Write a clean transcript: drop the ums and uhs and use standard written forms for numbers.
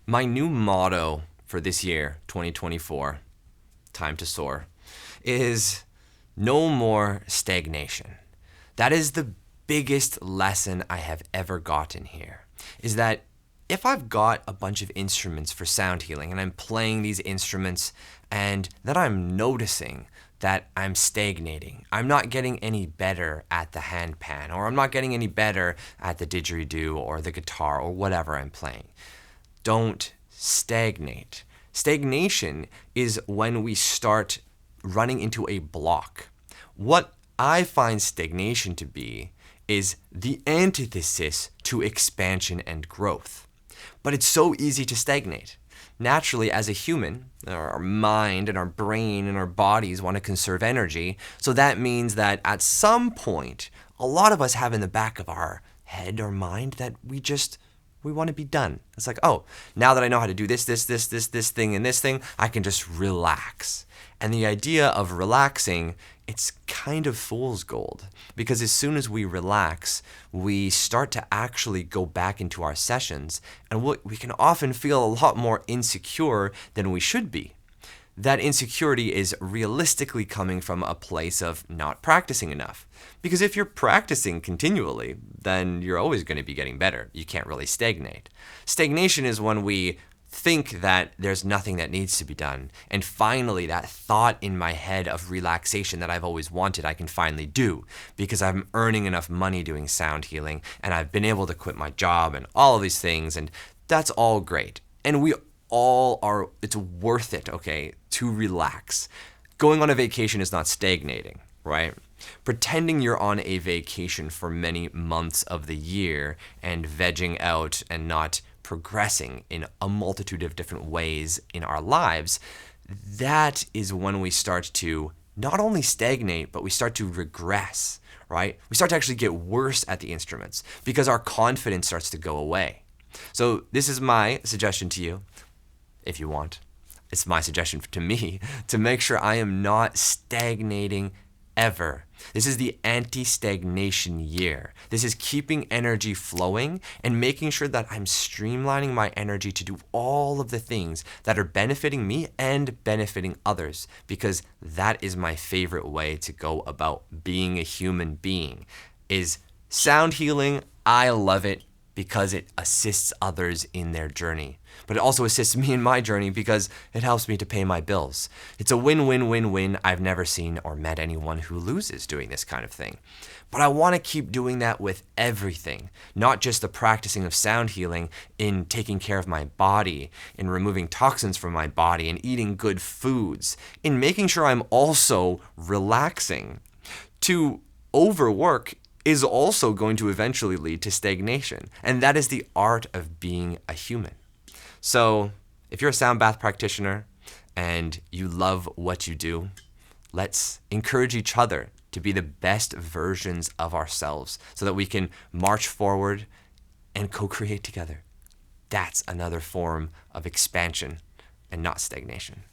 My new motto for this year, 2024, time to soar, is no more stagnation. That is the biggest lesson I have ever gotten here, is that if I've got a bunch of instruments for sound healing and I'm playing these instruments and that I'm noticing that I'm stagnating, I'm not getting any better at the handpan, or I'm not getting any better at the didgeridoo or the guitar or whatever I'm playing, don't stagnate. Stagnation is when we start running into a block. What I find stagnation to be is the antithesis to expansion and growth. But it's so easy to stagnate. Naturally, as a human, our mind and our brain and our bodies want to conserve energy. So that means that at some point, a lot of us have in the back of our head or mind that we want to be done. It's like, oh, now that I know how to do this thing, and this thing, I can just relax. And the idea of relaxing, it's kind of fool's gold, because as soon as we relax, we start to actually go back into our sessions, and we can often feel a lot more insecure than we should be. That insecurity is realistically coming from a place of not practicing enough. Because if you're practicing continually, then you're always going to be getting better. You can't really stagnate. Stagnation is when we think that there's nothing that needs to be done, and finally that thought in my head of relaxation that I've always wanted, I can finally do because I'm earning enough money doing sound healing, and I've been able to quit my job and all of these things, and that's all great. And we all are, it's worth it, okay, to relax. Going on a vacation is not stagnating, right? Pretending you're on a vacation for many months of the year and vegging out and not progressing in a multitude of different ways in our lives, that is when we start to not only stagnate, but we start to regress, right? We start to actually get worse at the instruments because our confidence starts to go away. So this is my suggestion to you, if you want. It's my suggestion to me to make sure I am not stagnating ever. This is the anti-stagnation year. This is keeping energy flowing and making sure that I'm streamlining my energy to do all of the things that are benefiting me and benefiting others, because that is my favorite way to go about being a human being. Is sound healing. I love it because it assists others in their journey. But it also assists me in my journey because it helps me to pay my bills. It's a win-win-win-win. I've never seen or met anyone who loses doing this kind of thing. But I want to keep doing that with everything, not just the practicing of sound healing in taking care of my body, in removing toxins from my body, and eating good foods, in making sure I'm also relaxing. To overwork is also going to eventually lead to stagnation. And that is the art of being a human. So if you're a sound bath practitioner and you love what you do, let's encourage each other to be the best versions of ourselves so that we can march forward and co-create together. That's another form of expansion and not stagnation.